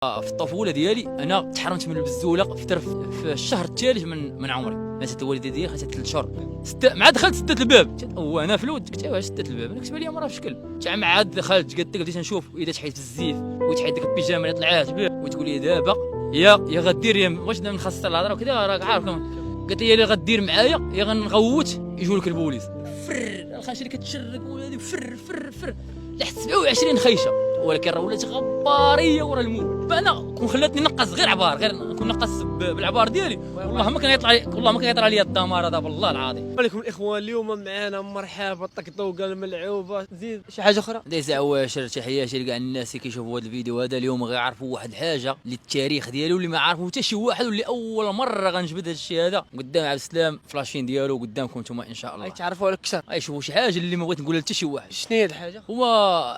في الطفوله ديالي انا تحرمت من البزوله في الشهر الثالث من عمري. ماتت الوالده ديالي خدت 3 شهور. مع دخلت سدت الباب وانا في الود قلت ايوا سدت الباب انا كتبان لي مرة في شكل مع عاد دخلت قلت بديت نشوف اذا تحيت الزيف وتحيت ديك البيجامه اللي طلعات وتقول لي دابا يا غدير يا واش نخسر الهضره وكذا راك عارف. قالت لي يا غدير معايا يا غنغوت يجوا لك البوليس. الخنشه اللي كتشرق وهذه فر لحد 27 خيشه، ولكن راه ولات غباريه ورا المول. فانا كون خلاتني نقص غير عبار، غير نكون نقص بالعبار ديالي والله ما كان يطلع لي الدمار هذا بالله العظيم. عليكم الاخوان، اليوم معنا مرحبا طقطوقه الملعوبه. زيد شي حاجه اخرى دايز عواشر تحياتي لكاع الناس اللي كيشوفوا هذا الفيديو هذا. اليوم غيعرفوا واحد الحاجه اللي التاريخ ديالو اللي ما عارفه حتى شي واحد، واللي اول مره غنجبد هذا الشيء هذا قدام عبد السلام فلاشين ديالو قدامكم نتوما ان شاء الله. تعرفوا على اكثر شوفوا شي حاجه اللي ما بغيت نقولها لحتى شي واحد. شنو هي الحاجه؟ هو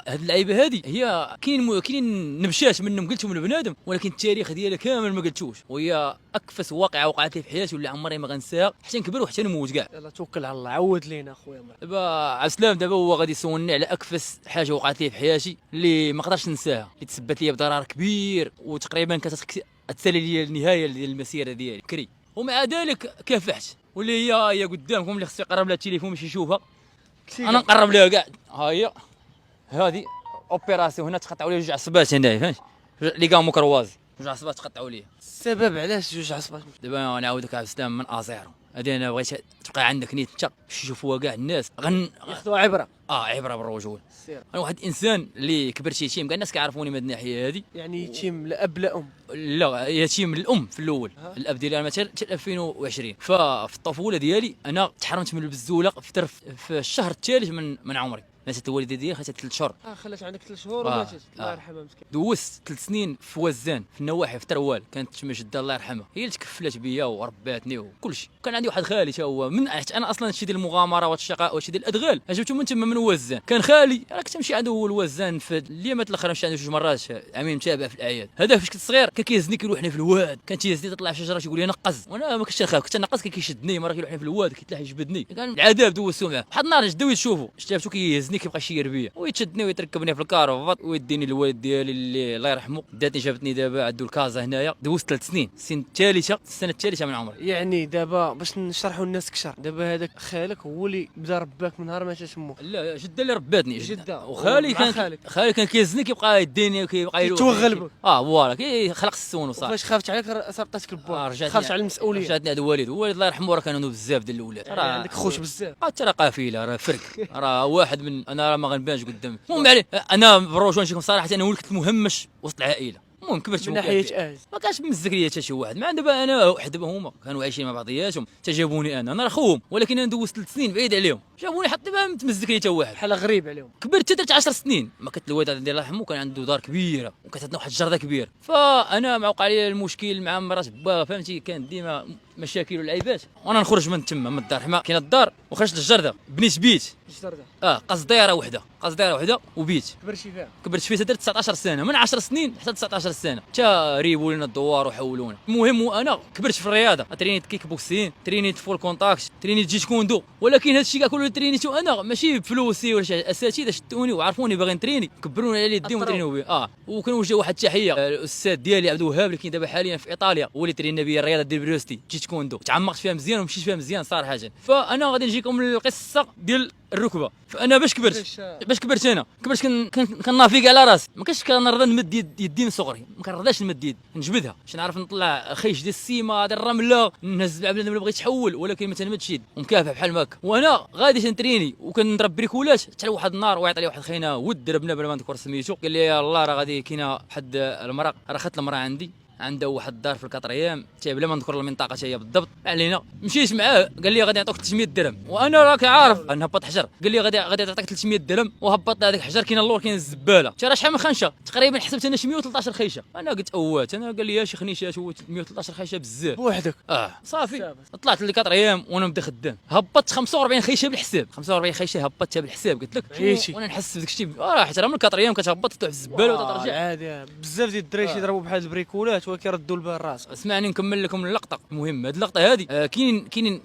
هاد اللعيبه هذه هي كاينين نبشات منهم قلتهم لبنادم، ولكن التاريخ ديالها كامل ما قلتوش، وهي اكفس واقعه وقعت لي في حياتي واللي عمري ما غنساها حتى نكبر وحتى نموت كاع. يلا توكل على الله، عود لينا اخويا. دابا عبد السلام دابا هو غادي يسولني على اكفس حاجه وقعت لي في حياتي اللي ما قدرتش ننساها، اللي تسببت لي بضرر كبير وتقريبا كتسالي لي النهايه ديال المسيره ديالي بكري. ومع ذلك كافحت، واللي هي قدامكم اللي خصو يقرب لها التليفون باش يشوفها. انا نقرب لها كاع. ها هي هذه اوبيراسيون. هنا تقطعوا لي جوج عصبات هنايا فهمت لي كاع مكروازي، جوج عصبات تقطعوا لي. السبب علاش جوج عصبات؟ دابا نعاودك عبد السلام من ازيرو. هذه انا بغيت تبقى عندك نيت انت باش يشوفوها كاع الناس ياخذوا عبره. عبره بالرجول. انا واحد الانسان اللي كبرت يتيم، كاع الناس كيعرفوني من هذه الناحيه هذه. يعني يتيم لا اب لا ام؟ لا يتيم الام في الاول. الاب ديالي انا مثلا 2020. ففي الطفوله ديالي انا تحرمت من البزوله في الشهر الثالث من عمري. ماتت الوالده ديالي خدت 3 شهور. خلات عندك 3 شهور وماتت. الله يرحمها مسكين. دوزت 3 سنين في وزان في النواحي في تروال. كانت تما جده الله يرحمها هي اللي تكفلت بيا ورباتني وكل شيء. كان عندي واحد خالي تا هو من انا اصلا هادشي ديال المغامره والشقاء وهادشي ديال الادغال جبته من تما من وزان. كان خالي راك تمشي عنده هو الوزان في اليامات الاخرى، مشي عنده 2 مرات عامين متابع في الاعياد. هذا فاش كنت صغير كان كيهزني كيلوحني في الواد، كان تيهزني تطلع في شجره يقول لي نقز، وانا ما كنتش نخاف كنت نقز. كان كيشدني مره كيلوحني في الواد كيتلاح يجبدني. كان العذاب دوزتو معاه. واحد النهار جداو يشوفوا شفتو كيهزني كيبقى يشير بيا ويتشدني ويتركبني في الكارفات ويديني للوالد ديالي اللي الله يرحمه. داتني جابتني دابا عندو الكازا هنايا. دوزت 3 سنين السنه الثالثه من عمري. يعني دابا باش نشرحوا الناس كثر، دابا هذاك خالك هو اللي بدا رباك من نهار ما مات امك؟ لا جده اللي رباتني. جده. وخالي كان كيهزني كيبقى يديني وكيبقى يتوغل بك. فوالا كيخلق السون وصافي. فاش خافت عليك صرطاتك البوار، خافت على المسؤوليه. رجعتني عند الوالد الله يرحمه. راه كانوا بزاف ديال الاولاد. راه عندك خوت بزاف. ترى قافله راه فرق. راه واحد من انا ما غنبانش قدام. المهم عليه انا بروج نجيكم صراحه انا ولدت مهمش وسط العائله. المهم كبرت من ناحيه ما كانش ممزك ليا حتى شي واحد. مع دابا انا واحد دابا هما كانوا عايشين مع بعضياتهم تجابوني انا راه خوهم، ولكن انا دوزت 3 سنين بعيد عليهم. جابوني حتى دابا متمزك ليا حتى واحد. بحال غريب عليهم. كبرت حتى درت 10 سنين. ما كانت الوالده ديال الله يرحمه كان عنده دار كبيره وكانت عندنا واحد الجرده كبيره. فانا ما وقع لي المشكل مع مرات با فهمتي، كان ديما مشاكل ولعيبات وانا نخرج من تما من الدار. حما كاينه الدار وخرجت للجرده بنيت بيت. الجرده قصديره وحده وبيت. كبرت فيها درت 19 سنه، من 10 سنين حتى 19 سنه حتى ريبوا لنا الدوار وحولونا. المهم وانا كبرت في الرياضه، ترينيت كيك بوكسين، ترينيت فول كونتاكت، ترينيت جيت كوندو. ولكن هذا الشيء كاع كله ترينيتو انا ماشي بفلوسي ولا شي. اساتذه شدوني وعرفوني باغي نتريني كبروني على يدي ونترينيو بيه. وكنوجه واحد التحيه الاستاذ ديالي عبد الوهاب اللي كاين دابا حاليا في ايطاليا، هو اللي ترينا بيا الرياضه ديال بروستي جيت كوندو. تعمقت فيها مزيان ومشيت فيها مزيان صراحه. فانا غادي نجيكم القصه ديال الركبه. فانا باش كبرت انا كبرت كنافيق على راسي. ما كنتش كنرضى نمد يدي من صغري، ما كنرضاش نمد يد نجبدها باش نعرف نطلع خيش ديال السيما ديال الرمله نهز اللعب اللي بغيت تحول، ولكن ما تنمدش يد ومكافح بحال هكا. وانا غادي تنتريني وكنضرب بريكولات حتى واحد النهار وعيط لي واحد خينا ود دربنا بلا ما نذكر سميتو. قال لي الله راه غادي كاينه واحد المراه راه خدت المراه عندي عنده واحد الدار في الكطريام حتى بلا ما نذكر المنطقه حتى هي بالضبط. علينا مشيت معاه قال لي غادي نعطيك 300 درهم، وانا راك عارف نهبط حجر. قال لي غادي تعطيك 300 درهم وهبط هذاك الحجر. كاين اللور كاين الزباله. راه شحال من خنشه تقريبا حسبت انا شي 113 خيشه. انا قلت اوات انا قال لي يا شيخ نيشات هو 113 خيشه بزاف بوحدك. صافي طلعت للكطريام وانا نبدا خدام. هبطت 45 خيشه بالحساب. 45 خيشه هبطتها بالحساب قلت لك وانا نحس بداك الشيء. راه حتى من الكطريام كتهبط تطلع في الزباله وترجع. عادي بزاف ديال الدراري يضربوا بحال البريكولات الحاجات ولكن ردوا لبال الراس. اسمعني نكمل لكم اللقطه المهمه. هذه اللقطه هذه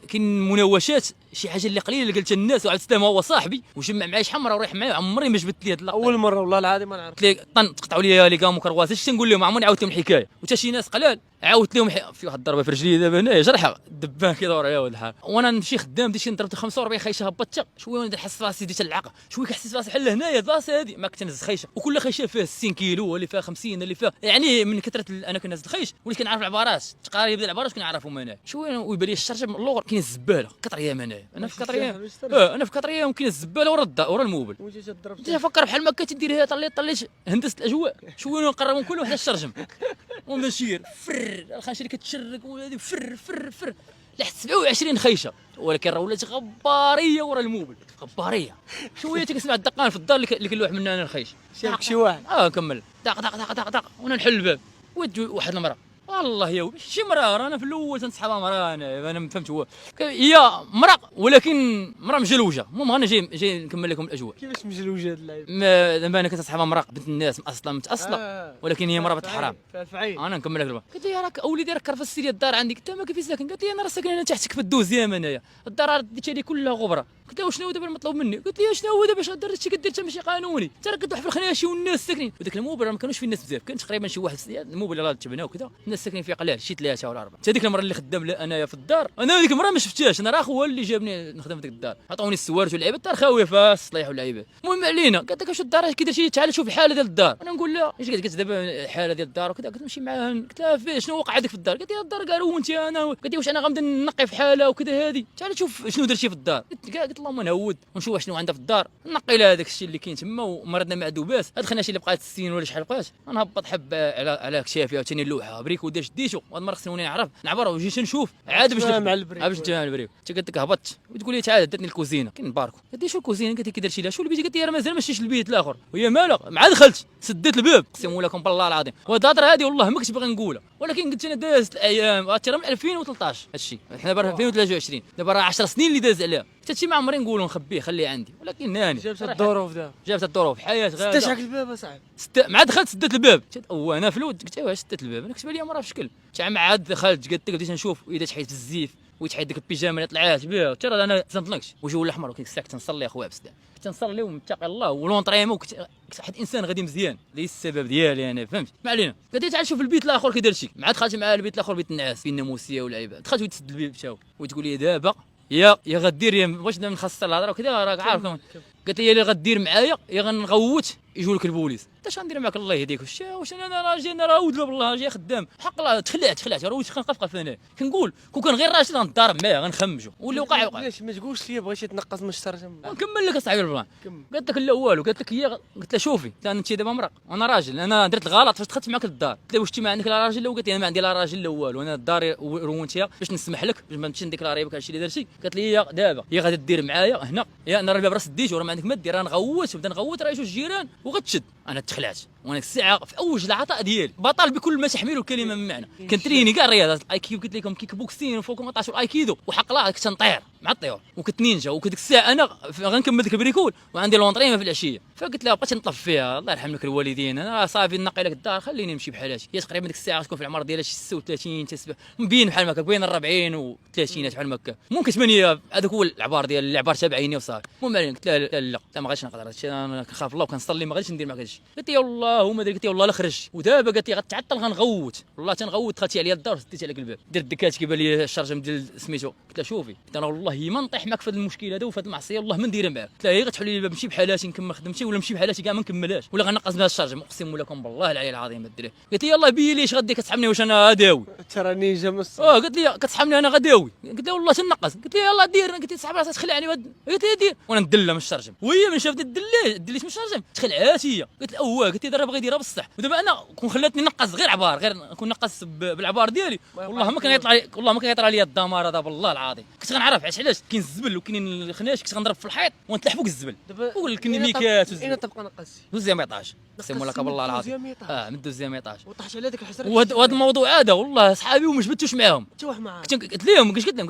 كاين مناوشات، شي حاجه اللي قليله اللي قلتها الناس وعاد سلام هو صاحبي وجمع معايا شي حمراء ورايح معايا، عمري ما جبت لي هذه اللقطه. اول مره والله العظيم ما نعرف. قلت لي طن تقطعوا لي كامو كرواز، اش تنقول لهم؟ عمرني عاودت لهم الحكايه. وتا شي ناس قلال عاودت لهم في واحد الضربه في رجلي دابا هنايا جرحه دبان كيدور عليا ولد الحال، وانا نمشي خدام ديك ضربت 45 خيشه هبطت شويه ونحس راسي ديت العقل شويه كنحس راسي بحال هنايا البلاصه هذه ما كنت نهز خيشه، وكل خيشه فيها 60 كيلو اللي فيها 50 اللي فيها، يعني من كثره انا كنهز الخيش وليت كنعرف العبارات تقارير ديال العبارات كنعرفهم هنا شويه، ويبان لي الشرجم اللور كاين الزباله كطريام هنايا. انا في كطريام انا في كطريام كاين الزباله ورا الموبل. وجيت ضربت تفكر بحال ما كتديرها طليت هندست الاجواء شويه نقربهم كل واحد الشرجم ونشير فر الخنشير اللي كتشرك وهذه فر لحد 27 خيشه، ولكن راه ولات غباريه ورا الموبل غباريه. شويه تكسمع الدقان في الدار اللي كنلوح منها انا الخيش شافك شي واحد كمل دق دق دق دق دق وانا نحل الباب واحد المراه والله يا شي مراه رانا في الاول تنصحابها مراه انا ما فهمت هو هي مراه ولكن مراه مجلوجه. المهم انا جاي نكمل لكم الاجواء. كيفاش مجلوجه هاد اللعيب؟ دابا انا كنصحابها مراه بنت الناس اصلا متاصله ولكن هي مراه بنت حرام. انا نكمل لك قلت لها راك اوليدي راك كرفه السيريه الدار عندك انت ما كيف ساكن؟ قالت لي انا راه ساكن هنا تحتك في الدوزيام انايا الدار ديتها لي كلها غبره. قلت لها شنو دابا المطلوب مني؟ قلت لي شنو هو دابا باش دار هادشي كدير حتى ماشي قانوني انت راك كتروح في الخناشي والناس ساكنين وداك الموبل ما كانوش فيه الناس بزاف كان تقريبا شي واحد الموبل راه تبناه وكذا الناس ساكنين فيه قلال شي 3 ولا 4. حتى ديك المره اللي خدام انايا في الدار انا ديك المره ما شفتهاش انا راه خوها اللي جابني نخدم في ديك الدار عطاوني السوارت واللعيبه الدار خاويه فاس الصلايح واللعيبه. المهم علينا قالت لك واش الدار كي داير شي تعال شوف الحاله ديال الدار. انا نقول لها اش قالت دابا الحاله ديال الدار وكذا قلت نمشي معاها قلت لها شنو وقع عندك في الدار؟ قالت لي الدار قالوا وانت انا قالت لي واش انا غنبدا نقي في حاله وكذا هذه تعال شوف شنو درتي في الدار. قلت اللهم نهود ونشوف شنو عندها في الدار نقي لها هذاك الشيء اللي كاين تما ومرضنا مع دوباس هاد الخناشي اللي بقات 60 ولا شحال بقات نهبط حب على كشافي عاوتاني اللوحه بريكو داش ديتو وهاد المره خصني نعرف نعبر وجيت نشوف عاد باش مع البريك باش نتفاهم البريك. قلت لك هبطت وتقول لي تعال درتني الكوزينه كنباركو. قلت لي شو الكوزينه؟ قلت لي كي درتي لها شو البيت؟ قلت لي راه مازال ماشيش البيت الاخر وهي مالها مع دخلت سديت الباب اقسم لكم بالله العظيم. وهاد الهضره هذه والله ما كنت باغي نقولها ولكن قلت انا دازت الايام ترى من 2013 هادشي حنا برا 2023 دابا راه 10 سنين اللي داز عليها حتى شي ما عمري نقولوا نخبيه خليه عندي ولكن ناني جابت الظروف دابا جابت الظروف حياه غاده ستشعك الباب اصاحبي مع دخلت سديت الباب وانا في الود قلت ايوا سديت الباب انا كتب لي مرة في شكل مع عاد دخلت قلت بديت نشوف واذا تحيت في الزيف ويتحيد ديك البيجامه اللي طلعات بها ترى انا تنطلقش وجهه الاحمر وكنت ساكت نصلي اخويا بسدا كنت نصلي ومتقي الله ولونطريمون كنت واحد انسان غادي مزيان ليس السبب ديالي انا فهمت ما علينا. قلت تعال شوف البيت الاخر كي دار شي مع دخلت مع البيت الاخر بيت النعاس فيه الناموسيه واللعيبه دخلت وتسد الباب تاو وتقول لي دابا يا غدير يا واش بدنا نخسر الهضره وكذا راك عارف. قالت لي يا اللي غدير معايا يا غنغوت يجوا لك البوليس. اش غندير معاك الله يهديك واش انا راجل انا راه ودلو بالله جاي خدام حق الله تخلعت راه واش كنقف انا كنقول كون كان غير راجل غنضارب معاه غنخمجو واللي وقع علاش ما تقولش لي بغيتي تنقص من الشرجم؟ نكمل لك اصاحبي البلان. قالت لك لا والو قالت لك هي قلت لها شوفي انت دابا مرق وانا راجل انا درت الغلط فاش دخلت معاك للدار. قلت لها واش انت ما عندك لا راجل لا قالت لي انا ما عندي لا راجل لا والو انا الدار رونتيها باش نسمح لك باش ما نمشي نديكلاري بك هادشي اللي درتي. قالت لي هي دابا هي غادي دير معايا هنا يا انا راه الباب راه سديتو راه ما عندك ما دير راه نغوت نبدا نغوت راه يجوا الجيران وغتشد. انا تخلعت وانا الساعه في اوج العطاء ديالي بطل بكل ما تحمله الكلمه من معنى كنتريني كاع الرياضات الايكيو قلت لكم كيك بوكسين وفوق 18 والايكيدو وحق الله كنت نطير مع الطيور وكنت نينجا وكنت ديك الساعه انا غنكمل ديك البريكول وعندي لونطريمون في العشيه. فقلت لها بقيت نطلب فيها الله يرحم لك الوالدين انا صافي نقي لك الدار خليني نمشي بحالاتي. هي تقريبا ديك الساعه تكون في العمر ديالها شي 36 حتى بين بحال هكا بين 40 و 30 بحال هكا ممكن 8 هذاك هو العبار ديال العبار تابعيني وصافي. المهم علينا قلت لها لا ما غاديش نقدر هادشي انا كنخاف الله وكنصلي ما غاديش ندير معاك هادشي. قلت لها والله هما قلت لها والله لا خرج ودابا قالت لي غتعطل غنغوت والله تنغوت دخلتي عليا الدار سديتي عليك الباب درت دكات كيبان لي الشرجم ديال سميتو. قلت لها شوفي قلت انا والله ما نطيح معك في هذا المشكل هذا وفي هذه المعصيه والله ما نديرها معاك. قلت لها هي غتحل لي الباب نمشي بحالاتي نكمل خدمتي ولا نمشي بحالاتي كاع ما نكملهاش ولا غنقص بها الشرجم اقسم لكم بالله العلي العظيم الدراري. قالت لي يلاه بين لي اش غدير كتسحبني واش انا غاداوي ترى نينجا مس قالت لي كتسحبني انا غاداوي. قلت لها والله تنقص. قلت لها يلاه دير قلت لي تسحب راسها تخلعني قالت لي دير وانا ندلها من الشرجم وهي من شافت دليت من الشرجم تخلعات هي. قلت لها قلت لي دابا بغا يديرها بصح ودابا انا كون خلاتني نقص غير عبار غير كون نقص بالعبار ديالي والله ما كان يطلع لي والله ما كان يطلع لي الدمار هذا بالله العظيم. كنت غنعرف علاش كاين الزبل وكاين الخناش كنت غنضرب في الحيط ونتلح فوق الزبل والكنيميكات اين تبقى نقصي دوزيام ايطاج اقسم لك بالله العظيم من دوزيام ايطاج وطحت على ديك الحسره. وهذا الموضوع هذا والله صحابي وما جبتوش معاهم حتى واحد معاه قلت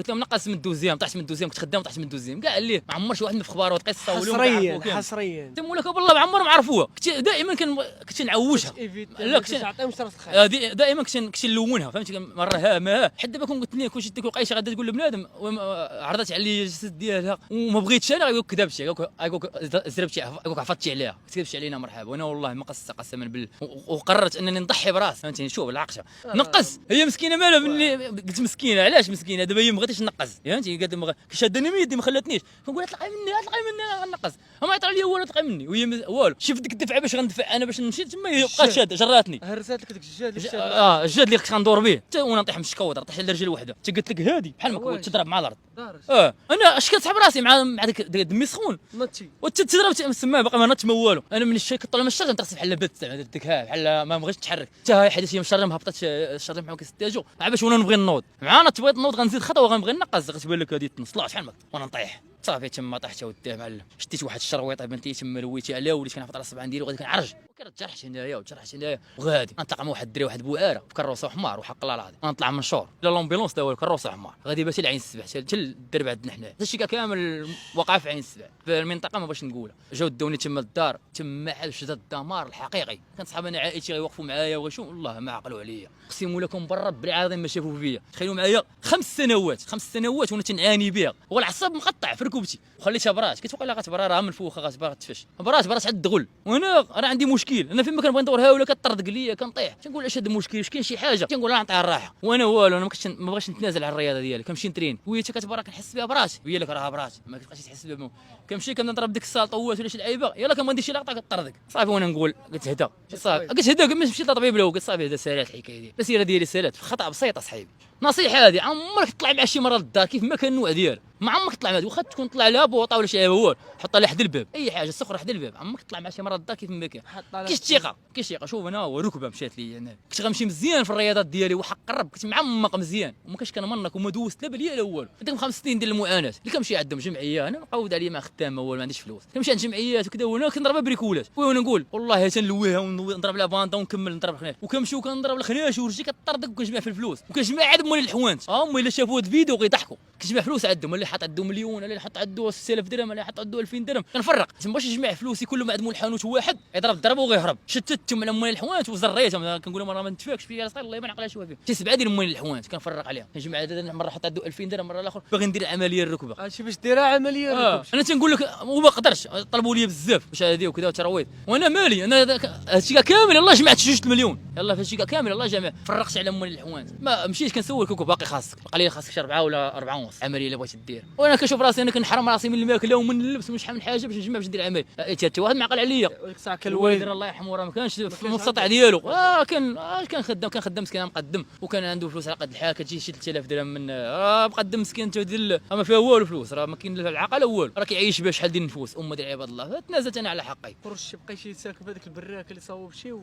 لهم نقص من دوزيام طحت من دوزيام كنت خدام طحت من دوزيام كاع ما عمر شي واحد في اخبار وقصه حصريا تم لك بالله ما عمرهم عرفوها. دائما كان كنت نعوجها. لا كنت نعطيهم شرط الخير. دائما كنت نلونها فهمتي مره ها ما ها حتى دابا كون قلت لي كلشي تلقى شي غادا تقول لبنادم عرضت عليا الجسد ديالها وما بغيتش انا غيقول كذبتي غيقول زربتي غيقول عفضتي عليها كذبتي علينا مرحبا وانا والله ما قصت قسما وقررت انني نضحي براسي فهمتيني شوف العقشه نقص هي مسكينه مالها مني قلت مسكينه علاش مسكينه دابا هي ما بغيتش نقص فهمتي قالت شادني من يدي ما خلاتنيش كنقول لها طلعي مني غنقص ما يطلع لي والو طلعي مني وهي والو شفت ديك الدفعه باش غندفع انا باش نمشي تما هي بقات شاده جراتني هرسات لك داك الجاد الجاد اللي كنت غندور به حتى وانا نطيح من الشكوضر طيح على رجل وحده حتى قلت لك هادي بحال ما كنت تضرب مع الارض انا اش كنسحب راسي مع داك دمي سخون نطي وتضرب تما باقي ما نطش ما والو انا من الشيء كنطلع من الشجره نتغسل بحال بت ديك بحال ما بغيتش نتحرك حتى هي حيت هي مشرم هبطت الشجره بحال كيستاجو باش وانا نبغي نوض معانا تبغي تنوض غنزيد خطوه غنبغي نقص غتبان لك هذه تنص طلعت بحال وانا نطيح صافي تما طحت وداه معلم شديت واحد الشرويطه بنتي تما لويتي عليها وليت كنهبط على الصبعان ديالي وغادي كنعرج وكنتجرحت هنايا وتجرحت هنايا وغادي نطلق مع واحد الدري واحد بوعاره بكروسه حمار وحق الله العظيم غنطلع من شور لا لومبيلونس لا والو كروسه حمار غادي باش لعين السبع حتى الدرب عندنا حنا هادشي كامل وقع في عين السبع في المنطقه ما باش نقولها جاو داوني تما للدار تما حال شدا الدمار الحقيقي كان صحابي انا عائلتي غيوقفوا معايا وغيشوفوا والله ما عقلوا عليا اقسم لكم بالرب العظيم ما شافوا فيا تخيلوا معايا 5 سنوات وانا تنعاني بها والعصب مقطع في ركبتي وخليتها برات كتوقع لها غتبرا راه من الفوخه غتبغى تفش برات عند الدغل وانا راه عندي مشكل انا فين ما كنبغي ندورها ولا كطردق ليا كنطيح تنقول اش هذا المشكل واش كاين شي حاجه تنقول لها نعطيها الراحه وانا والو انا ما بغيتش نتنازل على الرياضه ديالي كنمشي نترين وهي كتبرا كنحس بها براسي وهي لك راها براسي ما كتبقاش تحس بها كنمشي كنضرب ديك الصال طوات ولا شي لعيبه يلاه كنبغي ندير شي لقطه كطردق صافي وانا نقول قلت هدا صافي قلت هدا مشيت للطبيب الاول قلت صافي هذا سالات الحكايه ديالي المسيره ديالي سالات خطا بسيطه صاحبي نصيحه هذه عمرك تطلع مع شي مره للدار كيف ما كان النوع ديالها ما عمرك تطلع معاه واخا تكون طلع لها بوطه ولا شي هو حطها لها حد الباب اي حاجه سخره حد الباب عمرك تطلع مع شي مره للدار كيف ما كان كاينش الثقه شوف انا وركبه مشات لي انا كنت غنمشي مزيان في الرياضات ديالي وحق الرب كنت معمق مزيان وما كنتش كنمنك وما دوزت لا باليا لا والو ديك 5 سنين ديال المعاناه اللي كنمشي عندهم جمعيه انا مقود عليا مع خدامه والو ما عنديش فلوس كنمشي عند جمعيات وكذا وانا كنضربها بريكولات وانا نقول والله تنلويها ونضرب لها باندا ونكمل نضرب الخناش وكنمشي وكنضرب الخناش ورجلي كطردق وكنجمع في الفلوس وكنجمع عاد مول الحوانت هما الا شافوا هذا الفيديو غيضحكوا كنجمع فلوس عندهم اللي حط عنده مليون اللي حط عنده 6000 درهم اللي حط عنده 2000 درهم كنفرق ما باش نجمع فلوسي كل ما عند مول الحانوت واحد يضرب الضربه وغيهرب شتتهم على مول الحوانت وزريتهم كنقول لهم راه ما نتفاكش فيا صغير الله ما نعقلهاش فيه شي 7 ديال مول الحوانت كنفرق عليهم كنجمع عدد مره حط عنده 2000 درهم مره الاخر باغي ندير عمليه الركبه هادشي باش ديرها عمليه الركبه انا تنقول لك وما قدرش طلبوا لي بزاف باش هذه وكذا وترويض وانا مالي انا هادشي كامل يلاه جمعت 2 مليون يلاه هادشي كامل يلاه جمع فرقت على مول الحوانت ما مشيت كنسول كوكو باقي خاصك بقى لي خاصك شي 4 ولا 4 ونص عمليه اللي بغيتي دير وانا كنشوف راسي انا كنحرم راسي من الماكله ومن اللبس ومن شحال من حاجه باش نجمع باش ندير عمليه حتى واحد معقل عليا ديك الساعه كان الوالد الله يرحمه راه ما كانش في المستطاع ديالو كان خدام مسكين مقدم وكان عنده فلوس على قد الحال كتجي شي 3000 درهم من مقدم مسكين تدير ما فيها والو فلوس راه ما كاين العقل والو راه كيعيش بها شحال ديال النفوس ديال عباد الله تنازلت انا على حقي ورش بقى شي ساكن في هذيك البراكه اللي صاوب شي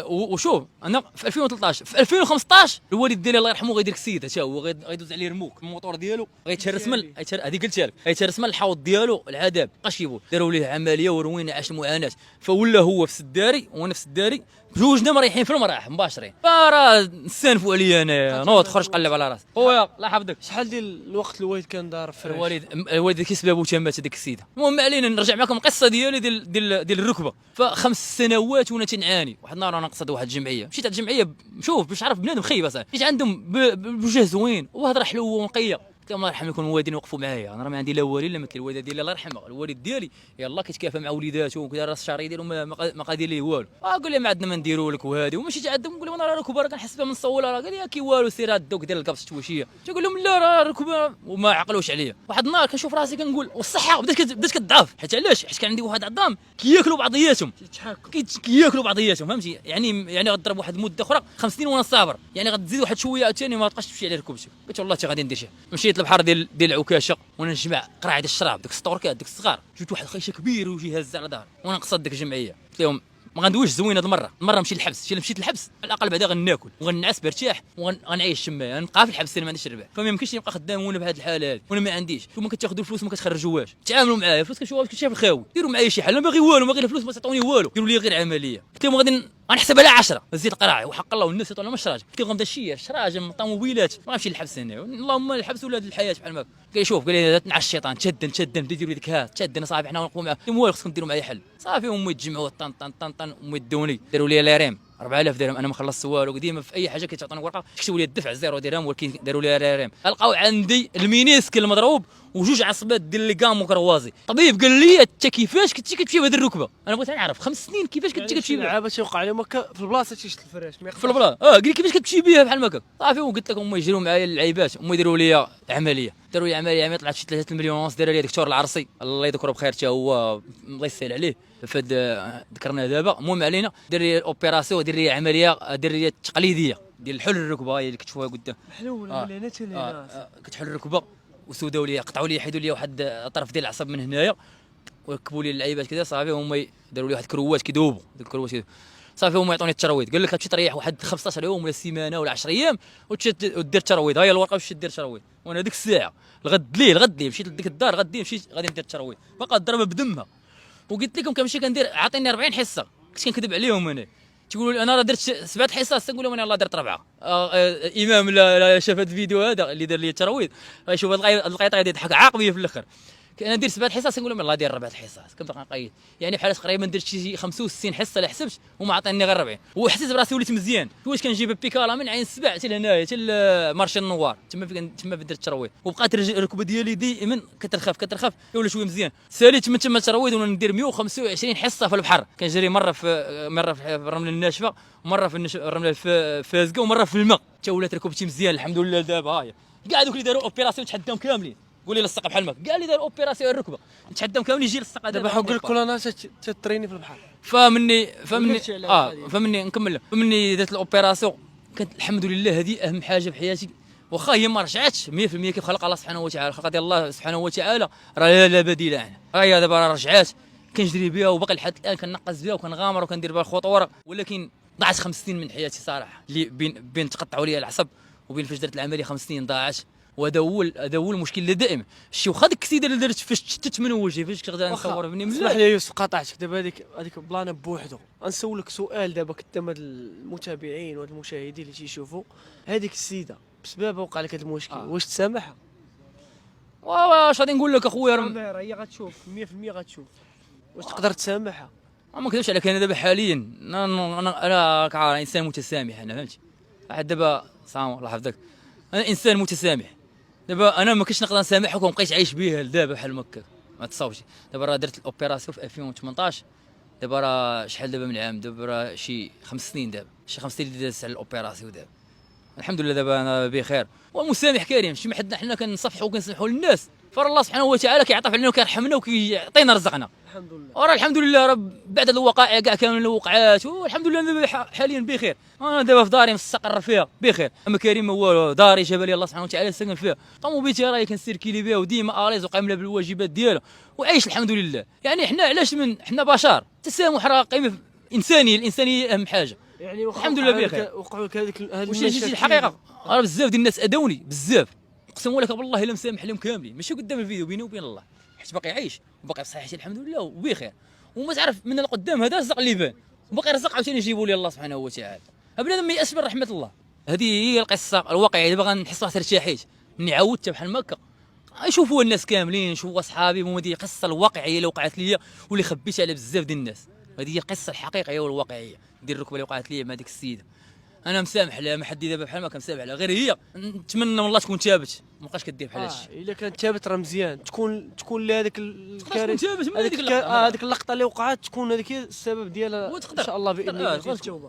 وشوف انا في 2013 في 2015 الوالد ديالي الله يرحمه غيدير السيد حتى هو غيدوز عليه رموك الموطور ديالو غيتهرس من هذه قلتها لك غيتهرس من الحوض ديالو العذاب بقاش يبول داروا ليه عمليه وروينا عاش المعاناه فولا هو في السداري وانا في السداري بجوجنا مريحين في المراح مباشرين فراه نستانفوا عليا انا نوض خرج قلب على راسي خويا الله يحفظك شحال ديال الوقت الوالد كان دار في الوالد كيسبابو تمات هذيك السيده المهم ما علينا نرجع معكم القصه ديالي ديال الركبه ف5 سنوات وانا تنعاني واحد النهار انا نقصد واحد الجمعيه مشيت عند الجمعيه شوف باش عرف بنادم خيبه صاحبي مشيت عندهم بوجه زوين وهضره حلوه ونقيه قلت لهم الله يرحم لكم الوالدين وقفوا معايا انا راه ما عندي لا والد لا مثل الوالده ديالي الله يرحمها الوالد ديالي يلاه كيتكافى مع وليداته وكذا راس الشهريه ديالهم ما قادير ليه والو قال لي ما عندنا ما نديروا لك وهذه ومشيت عندهم نقول لهم انا راه ركبه كنحس بها من الصوله راه قال لي كي والو سير هدوك دير القبص شويه تقول لهم لا راه ركبه وما عقلوش عليا واحد النهار كنشوف راسي كنقول والصحه بدات كتضعف حيت علاش حيت كان عندي واحد عظام كياكلوا بعضياتهم كياكلوا بعضياتهم فهمتي يعني غضرب واحد المده اخرى 5 سنين وانا صابر يعني غتزيد واحد شويه ثاني ما تبقاش تمشي على ركبتي قلت والله غادي ندير شي مشيت للبحر ديال العكاشه وانا نجمع قراعه الشراب ديك السطوركات ديك الصغار جبت واحد الخيشه كبير ويجي هز على ظهري وانا نقصد ديك الجمعيه قلت لهم ما غندويش زوين هذه المره نمشي للحبس مشيت للحبس على الاقل بعدا غناكل وغنعس برتاح وغنعيش تما نبقى في الحبس ما عنديش الربح فما يمكنش نبقى خدام وانا بهذه الحاله هذه وانا ما عنديش وما كتاخذوا الفلوس وما كتخرجوهاش تعاملوا معايا الفلوس كنشوفها كتشاف الخاوي ديروا معايا شي حل انا باغي والو ما غير الفلوس ما تعطوني والو ديروا لي غير عمليه قلت لهم غادي غنحسبها على 10 زيد قراعي وحق الله والناس يطلعوا مش راجل كيبغى نبدا الشير شراجم طوموبيلات ما غنمشي للحبس هنا اللهم الحبس ولاد الحياه بحال ما قال لي شوف قال لي نعس الشيطان تشد بدا يدير لك ها تشد صافي حنا نقوموا معاه الموال خصكم ديروا معايا حل صافي هما يتجمعوا طن طن طن طن هما يدوني داروا لي لاريم 4000 درهم انا ما خلصت والو ديما في اي حاجه كيتعطوني ورقه كتبوا لي الدفع 0 درهم ولكن داروا لي لاريم لقاو عندي المينيسك المضروب وجوج عصبات ديال لي كام وكروازي طبيب قال لي انت كيفاش كنتي كتمشي بهذه الركبه انا بغيت نعرف 5 سنين كيفاش كنتي كتمشي بها لعابه تيوقع عليهم هكا في البلاصه تيشد الفراش في البلا قال لي كيفاش كتمشي بها بحال هكا صافي وقلت لك هما يجروا معايا اللعيبات هما يديروا لي عمليه داروا لي عمليه طلعت شي 3 مليون ونص دار لي دكتور العرسي الله يذكره بخير حتى هو الله يسهل عليه فهاد ذكرنا دابا المهم علينا دار لي اوبيراسيون دير لي عمليه دير لي التقليديه ديال الحل الركبه هي اللي كتشوفها قدام حلول من هنا حتى لهنا كتحل الركبه وسوداو لي قطعوا لي حيدوا لي واحد طرف ديال العصب من هنايا وركبوا لي اللعيبات كذا صافي هما داروا لي واحد كروات كيذوبوا ديك الكروات كيذوبوا صافي هما يعطوني الترويض قال لك غتمشي تريح واحد 15 يوم ولا سيمانه ولا 10 ايام وتدير الترويض ها هي الورقه باش دير الترويض وانا ديك الساعه الغد ليل مشيت لديك الدار غدي مشيت غادي ندير الترويض باقا الضربه بدمها وقلت لكم كنمشي كندير عاطيني 40 حصه كنت كنكذب عليهم انا تقولوا لي انا راه درت 7 حصص نقول لهم انا والله درت 4 امام لا شاف هذا الفيديو هذا اللي دار لي الترويض غيشوف هذا القيط غادي يضحك عاقبيه في الاخر انا ندير 7 حصص نقول لهم يلاه دير 4 حصص كنبقى نقيد يعني بحال تقريبا درت شي 65 حصه لا حسبت وما عطاني غير 40 وحسيت براسي وليت مزيان واش كنجيب بيكالا من عين السبع حتى لهنايا حتى مارشي النوار تما تما درت الترويض وبقات الركبه ديالي دائما كترخف ولا شويه مزيان ساليت من تما الترويض وانا ندير 125 حصه في البحر كنجري مره في الرمله الناشفه ومره في الرمله الفازقه ومره في الماء حتى ولات ركبتي مزيان الحمد لله دابا هاهي كاع دوك اللي داروا اوبيراسيون تحداهم كاملين قول لي لصق بحال ما كاع اللي دار اوبيراسيون الركبه نتحداهم كاملين يجي لصق دابا حنقول لك كل انا تتريني في البحر فمني نكمل فمني درت الاوبيراسيون كانت الحمد لله هذه اهم حاجه في حياتي واخا هي ما رجعتش 100% كيف خلق الله سبحانه وتعالى خلق ديال الله سبحانه وتعالى راه لا بديل عنها هي دابا راه رجعات كنجري بها وباقي لحد الان كنقص بها وكنغامر وكندير بها الخطوره ولكن ضاعت 5 سنين من حياتي صراحه اللي بين تقطعوا لي العصب وبين فاش درت العمليه 5 سنين ضاعت وهذا هو المشكل اللي دائما شي واخا ديك السيده اللي درت فاش شتت من وجهي فاش كنت نصور بني اسمح لي يوسف قاطعتك دابا هذيك بلانه بوحدو غنسولك سؤال دابا قدام هاد المتابعين وهاد المشاهدين اللي تيشوفوا هذيك السيده بسبب وقع لك هذا المشكل واش تسامحها واش غادي نقول لك اخويا هي غتشوف 100% غتشوف واش تقدر تسامحها ما نكذبش عليك انا دابا حاليا انا انسان متسامح انا فهمتي واحد دابا صام الله يحفظك انا انسان متسامح دابا انا ما كنتش نقدر نسامحك ومبقيتش عايش بها دابا بحال مكه ما تصاوبش دابا راه درت الاوبيراسيون في 2018 دابا راه شحال دابا من عام دابا راه شي 5 سنين دابا شي 5 سنين اللي دازت على الاوبيراسيون دابا الحمد لله دابا انا بخير والمسامح كريم شي ما حدنا حنا كنصفحوا وكنسمحوا للناس فراه سبحانه وتعالى كيعطف علينا وكيرحمنا وكيعطينا رزقنا الحمد لله وراه الحمد لله راه بعد هاد الوقائع كاع كامل الوقعات والحمد لله دابا حاليا بخير انا دابا في داري مستقر فيها بخير اما كريم والو داري جاب لي الله سبحانه وتعالى ساكن فيها طوموبيلتي راهي كنسيركيلي بها وديما اليز وقايمه بالواجبات ديالها وعايش الحمد لله يعني حنا علاش حنا بشر التسامح راه قيمه انسانيه الانسانيه اهم حاجه يعني الحمد لله بخير وقعوا لك هذيك واش الحقيقه راه بزاف ديال الناس ادوني بزاف اقسم لك بالله الا مسامح لهم كاملين ماشي قدام الفيديو بيني وبين الله حيت باقي عايش وباقي بصحتي الحمد لله وبخير وما تعرف من القدام هذا الرزق اللي بان وباقي رزق عاوتاني يجيبوا لي الله سبحانه وتعالى بنادم ما يأس من رحمه الله هذه هي القصه الواقعيه دابا غنحس واحد ارتاحيت ملي عاودت بحال مكه يشوفوا الناس كاملين يشوفوا اصحابي هذه القصه الواقعيه اللي وقعت لي واللي خبيتها على بزاف ديال الناس هذه هي القصه الحقيقيه والواقعيه ديال الركبه اللي وقعت لي مع ديك السيده انا مسامح لها ما حد دابا بحال ما كنسامح لها غير هي نتمنى من الله تكون تابت ما بقاش كدير بحال هادشي الا كانت تابت راه مزيان تكون لهذاك الكارثه هذيك اللقطه اللي وقعت تكون هذيك هي السبب ديالها ان شاء الله باذن الله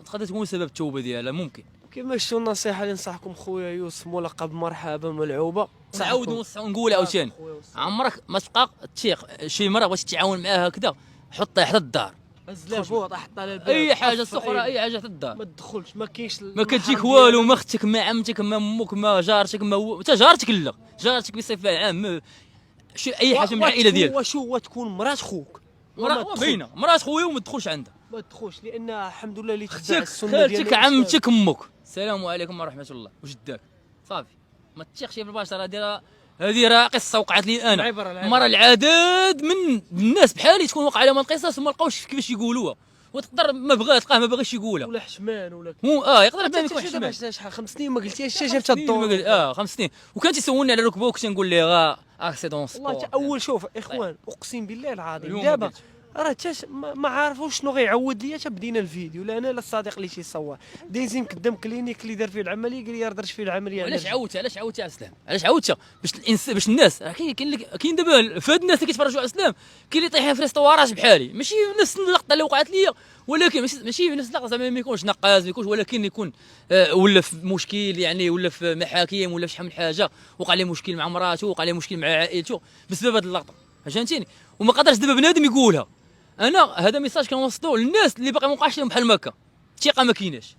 تقدر تكون سبب التوبه ديالها ممكن كما شفتوا النصيحه اللي ننصحكم خويا يوسف ملقب مرحبا ملعوبه نعاود ونقول عاوتاني عمرك ما تبقى تشيق شي مره بغيتي تتعاون معاه هكذا حطها حتى الدار الزلافوط حطها على الباب اي حاجه سخره اي حاجه حتى الدار ما تدخلش ما كاينش ما كتجيك والو ما اختك ما عمتك ما امك ما جارتك ما حتى جارتك لا جارتك بصفه عامه شي اي حاجه من العائله ديالك واش تكون مرات خوك باينه مرات خويا وما تدخلش عندها ما تدخلش لان الحمد لله اللي تتبع السنه ديالك عمتك امك السلام عليكم ورحمه الله وجداك صافي ما تثقش في البشر هذه راه قصه وقعت لي انا مره العدد من الناس بحالي تكون وقع لهم القصص وما لقاوش كيفاش يقولوها وتقدر ما بغا تلقاه ما باغيش يقولها، ولا حشمان ولا مو يقدر ما يكون حشمان. شحال 5 سنين ما قلتيهاش حتى جبت 5 سنين الدور. 5 سنين، وكان تيسولني على ركبه وكنت نقول ليه اكسيدون والله سبور. حتى اول شوف اخوان اقسم بالله العظيم اليوم دابا قلت. راه ما عارفوش شنو غيعود ليا حتى بدينا الفيديو. لا انا لا الصديق اللي تيصور دايزين قدام كلينيك اللي دار فيه العمليه قال لي راه درت فيه العمليه. علاش عاودتها على الاسلام؟ علاش عاودتها؟ باش الناس راه كاين دابا فهاد الناس اللي كيتفرجوا على الاسلام كاين اللي طايحين في ريستوراج بحالي، ماشي نفس اللقطه اللي وقعت ليا، ولكن ماشي نفس اللقطه زعما ما يكونش نقاز ما يكونش، ولكن يكون ولا في مشكل يعني، ولا في محاكم ولا في شحال من حاجه، وقع ليه مشكل مع مراته، وقع ليه مشكل مع عائلته بسبب هاد اللقطه، فهمتيني؟ وما قدرش دابا بنادم يقولها. انا هذا ميساج كنوصلو للناس اللي باقي ما وقعش لهم بحال هكا، الثقه ما كايناش.